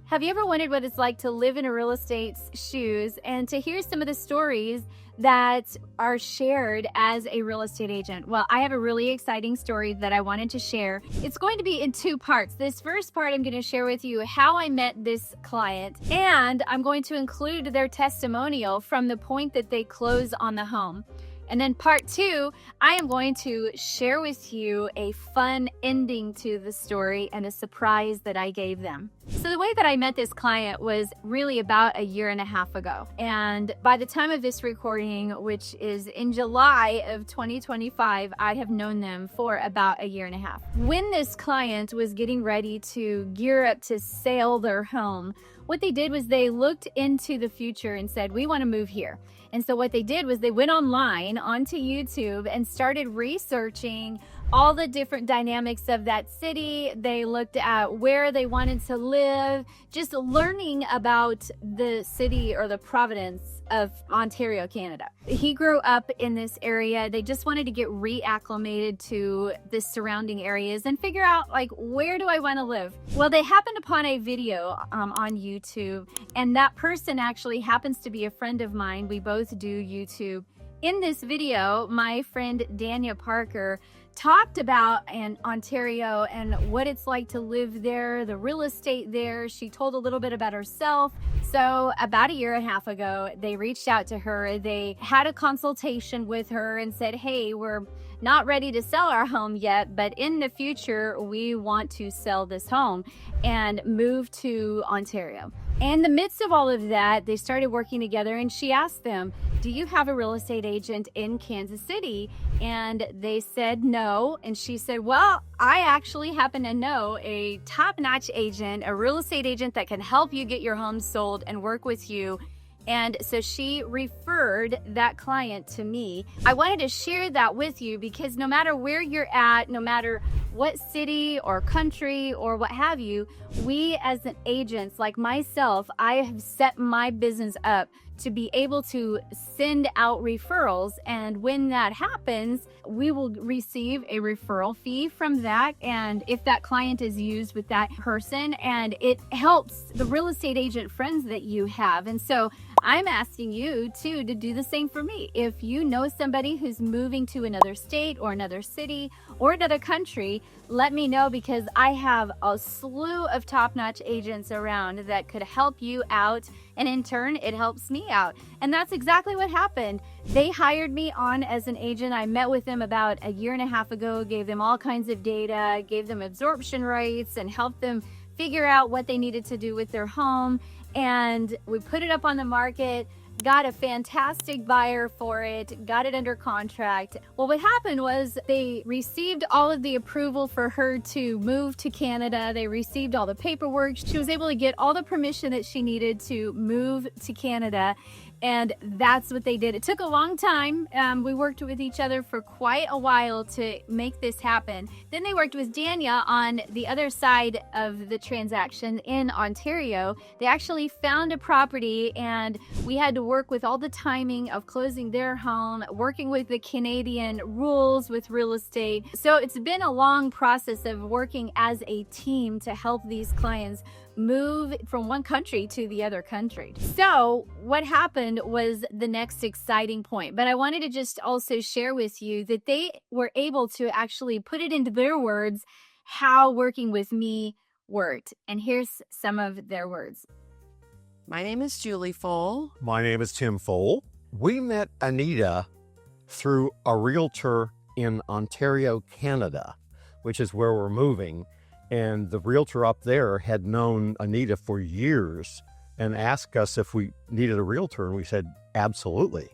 Have you ever wondered what it's like to live in a real estate's shoes and to hear some of the stories that are shared as a real estate agent? Well, I have a really exciting story that I wanted to share. It's going to be in two parts. This first part, I'm going to share with you how I met this client, and I'm going to include their testimonial from the point that they close on the home. And then part two, I am going to share with you a fun ending to the story and a surprise that I gave them. So the way that I met this client was really about a year and a half ago. And by the time of this recording, which is in July of 2025, I have known them for about a year and a half. When this client was getting ready to gear up to sell their home, what they did was they looked into the future and said, we want to move here. And so what they did was they went online onto YouTube and started researching all the different dynamics of that city. They looked at where they wanted to live, just learning about the city or the province of Ontario, Canada. He grew up in this area. They just wanted to get reacclimated to the surrounding areas and figure out, like, where do I want to live? Well, they happened upon a video on YouTube, and that person actually happens to be a friend of mine. We both do YouTube. In this video, my friend Dania Parker talked about Ontario and what it's like to live there, the real estate there. She told a little bit about herself. So about a year and a half ago, they reached out to her. They had a consultation with her and said, hey, we're not ready to sell our home yet, but in the future, we want to sell this home and move to Ontario. In the midst of all of that, they started working together, and she asked them, do you have a real estate agent in Kansas City? And they said no. And she said, well, I actually happen to know a top-notch agent, a real estate agent that can help you get your home sold and work with you. And so she referred that client to me. I wanted to share that with you because no matter where you're at, no matter what city or country or what have you, we as an agents like myself, I have set my business up to be able to send out referrals. And when that happens, we will receive a referral fee from that. And if that client is used with that person, and it helps the real estate agent friends that you have. And so I'm asking you too to do the same for me. If you know somebody who's moving to another state or another city or another country, let me know, because I have a slew of top-notch agents around that could help you out, and in turn it helps me out. And that's exactly what happened. They hired me on as an agent. I met with them about a year and a half ago, gave them all kinds of data, gave them absorption rates, and helped them figure out what they needed to do with their home. And we put it up on the market, got a fantastic buyer for it, got it under contract. Well, what happened was they received all of the approval for her to move to Canada. They received all the paperwork. She was able to get all the permission that she needed to move to Canada. And that's what they did. It took a long time. We worked with each other for quite a while to make this happen. Then they worked with Dania on the other side of the transaction in Ontario. They actually found a property, and we had to work with all the timing of closing their home, working with the Canadian rules with real estate. So it's been a long process of working as a team to help these clients move from one country to the other country. So what happened was the next exciting point. But I wanted to just also share with you that they were able to actually put it into their words how working with me worked. And here's some of their words. My name is Julie Foll. My name is Tim Foll. We met Anita through a realtor in Ontario, Canada, which is where we're moving. And the realtor up there had known Anita for years and asked us if we needed a realtor. And we said, absolutely.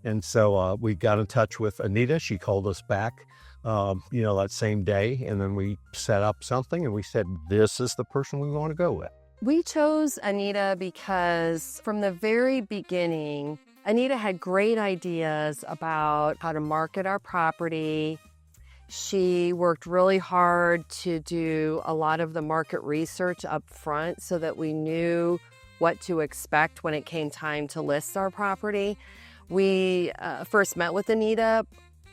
And so we got in touch with Anita. She called us back, that same day. And then we set up something and we said, this is the person we want to go with. We chose Anita because from the very beginning, Anita had great ideas about how to market our property. She worked really hard to do a lot of the market research up front so that we knew what to expect when it came time to list our property. We first met with Anita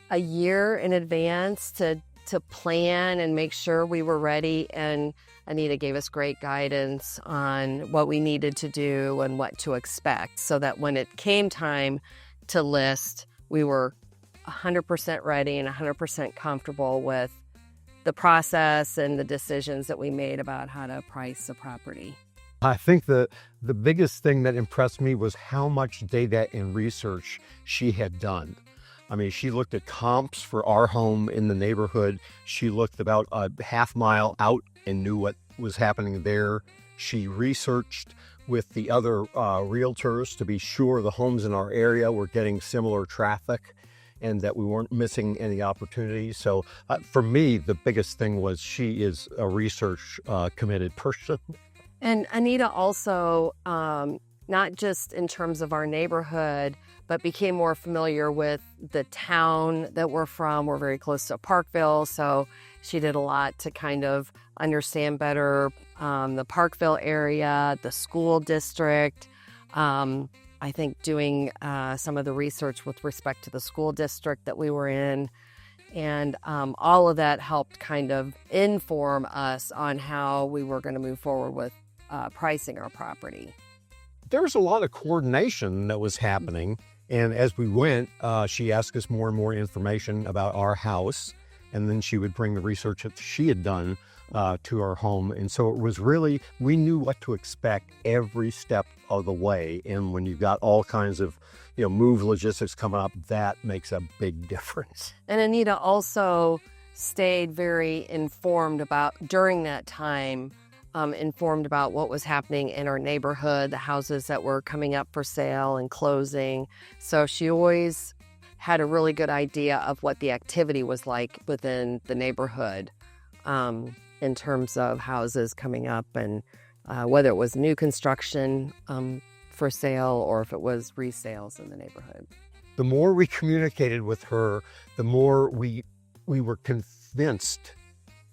a year in advance to to plan and make sure we were ready. And Anita gave us great guidance on what we needed to do and what to expect so that when it came time to list, we were 100% ready and 100% comfortable with the process and the decisions that we made about how to price the property. I think the biggest thing that impressed me was how much data and research she had done. I mean, she looked at comps for our home in the neighborhood. She looked about a half mile out and knew what was happening there. She researched with the other realtors to be sure the homes in our area were getting similar traffic and that we weren't missing any opportunities. So for me, the biggest thing was she is a research committed person. And Anita also, not just in terms of our neighborhood, but became more familiar with the town that we're from. We're very close to Parkville, so she did a lot to kind of understand better the Parkville area, the school district. I think doing some of the research with respect to the school district that we were in. And all of that helped kind of inform us on how we were going to move forward with pricing our property. There was a lot of coordination that was happening. And as we went, she asked us more and more information about our house. And then she would bring the research that she had done to our home. And so it was really, we knew what to expect every step of the way. And when you've got all kinds of, move logistics coming up, that makes a big difference. And Anita also stayed very informed about, during that time, informed about what was happening in our neighborhood, the houses that were coming up for sale and closing. So she always had a really good idea of what the activity was like within the neighborhood in terms of houses coming up and whether it was new construction for sale or if it was resales in the neighborhood. The more we communicated with her, the more we were convinced,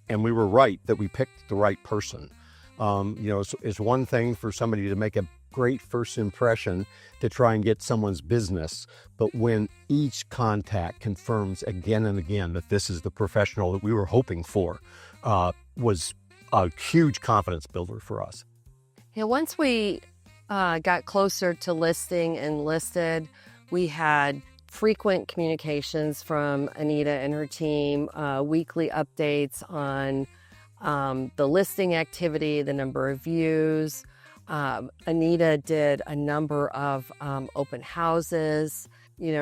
and we were right, that we picked the right person. It's one thing for somebody to make a great first impression to try and get someone's business, but when each contact confirms again and again that this is the professional that we were hoping for, was a huge confidence builder for us. Yeah, once we got closer to listing and listed, we had frequent communications from Anita and her team, weekly updates on the listing activity, the number of views. Anita did a number of open houses.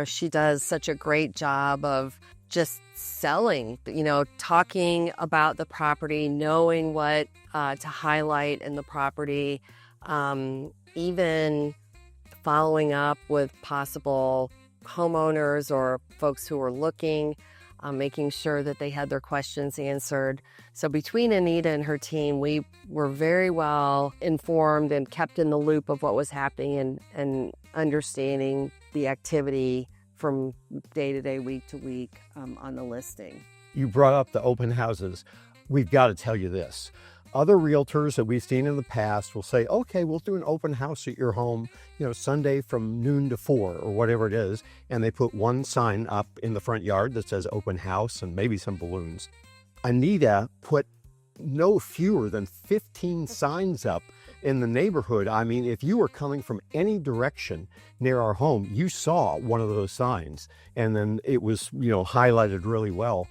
She does such a great job of just selling, talking about the property, knowing what to highlight in the property, even following up with possible homeowners or folks who were looking, making sure that they had their questions answered. So between Anita and her team, we were very well informed and kept in the loop of what was happening and understanding the activity from day to day, week to week on the listing. You brought up the open houses. We've got to tell you this. Other realtors that we've seen in the past will say, okay, we'll do an open house at your home, Sunday from noon to 4 or whatever it is. And they put one sign up in the front yard that says open house and maybe some balloons. Anita put no fewer than 15 signs up in the neighborhood. I mean, if you were coming from any direction near our home, you saw one of those signs. And then it was, highlighted really well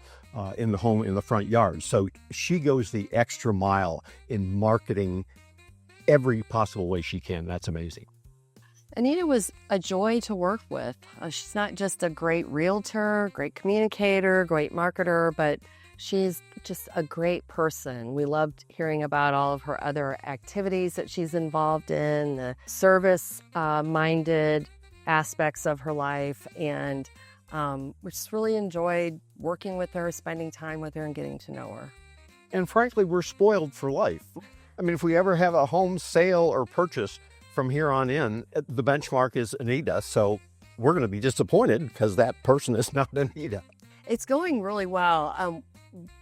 in the home, in the front yard. So she goes the extra mile in marketing every possible way she can. That's amazing. Anita was a joy to work with. She's not just a great realtor, great communicator, great marketer, but she's just a great person. We loved hearing about all of her other activities that she's involved in, the service-minded aspects of her life, and we just really enjoyed working with her, spending time with her, and getting to know her. And frankly, we're spoiled for life. I mean, if we ever have a home sale or purchase from here on in, the benchmark is Anita, so we're going to be disappointed because that person is not Anita. It's going really well.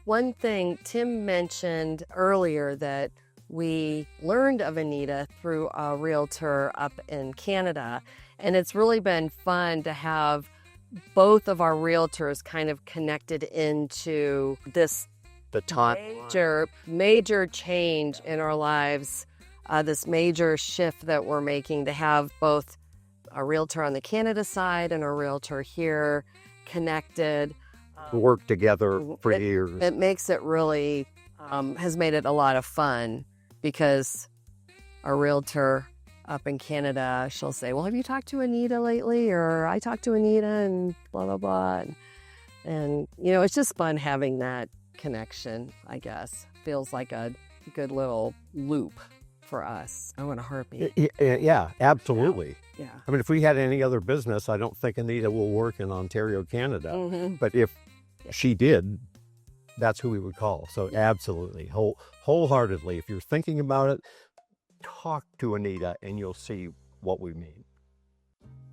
One thing Tim mentioned earlier that we learned of Anita through a realtor up in Canada, and it's really been fun to have both of our realtors kind of connected into this The time. major change in our lives, this major shift that we're making to have both a realtor on the Canada side and a realtor here connected. Work together for years. It makes it really, has made it a lot of fun because our realtor up in Canada, she'll say, well, have you talked to Anita lately? Or I talked to Anita and blah, blah, blah. And you know, it's just fun having that connection, I guess. Feels like a good little loop for us. Oh, in a heartbeat. Yeah, absolutely. Yeah. I mean, if we had any other business, I don't think Anita will work in Ontario, Canada. Mm-hmm. But if she did, that's who we would call. So absolutely, wholeheartedly, if you're thinking about it, talk to Anita and you'll see what we mean.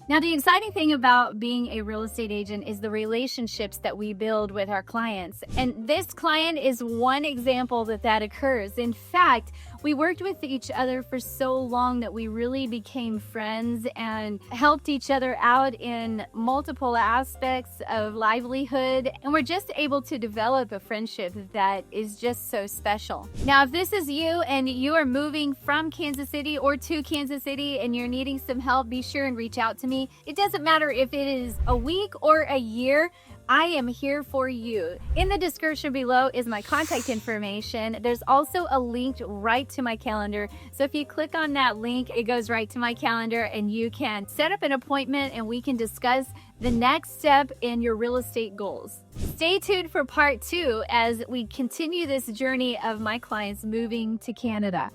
Now, the exciting thing about being a real estate agent is the relationships that we build with our clients. And this client is one example that occurs. In fact, we worked with each other for so long that we really became friends and helped each other out in multiple aspects of livelihood. And we're just able to develop a friendship that is just so special. Now, if this is you and you are moving from Kansas City or to Kansas City and you're needing some help, be sure and reach out to me. It doesn't matter if it is a week or a year. I am here for you. In the description below is my contact information. There's also a link right to my calendar. So if you click on that link, it goes right to my calendar and you can set up an appointment and we can discuss the next step in your real estate goals. Stay tuned for part 2 as we continue this journey of my clients moving to Canada.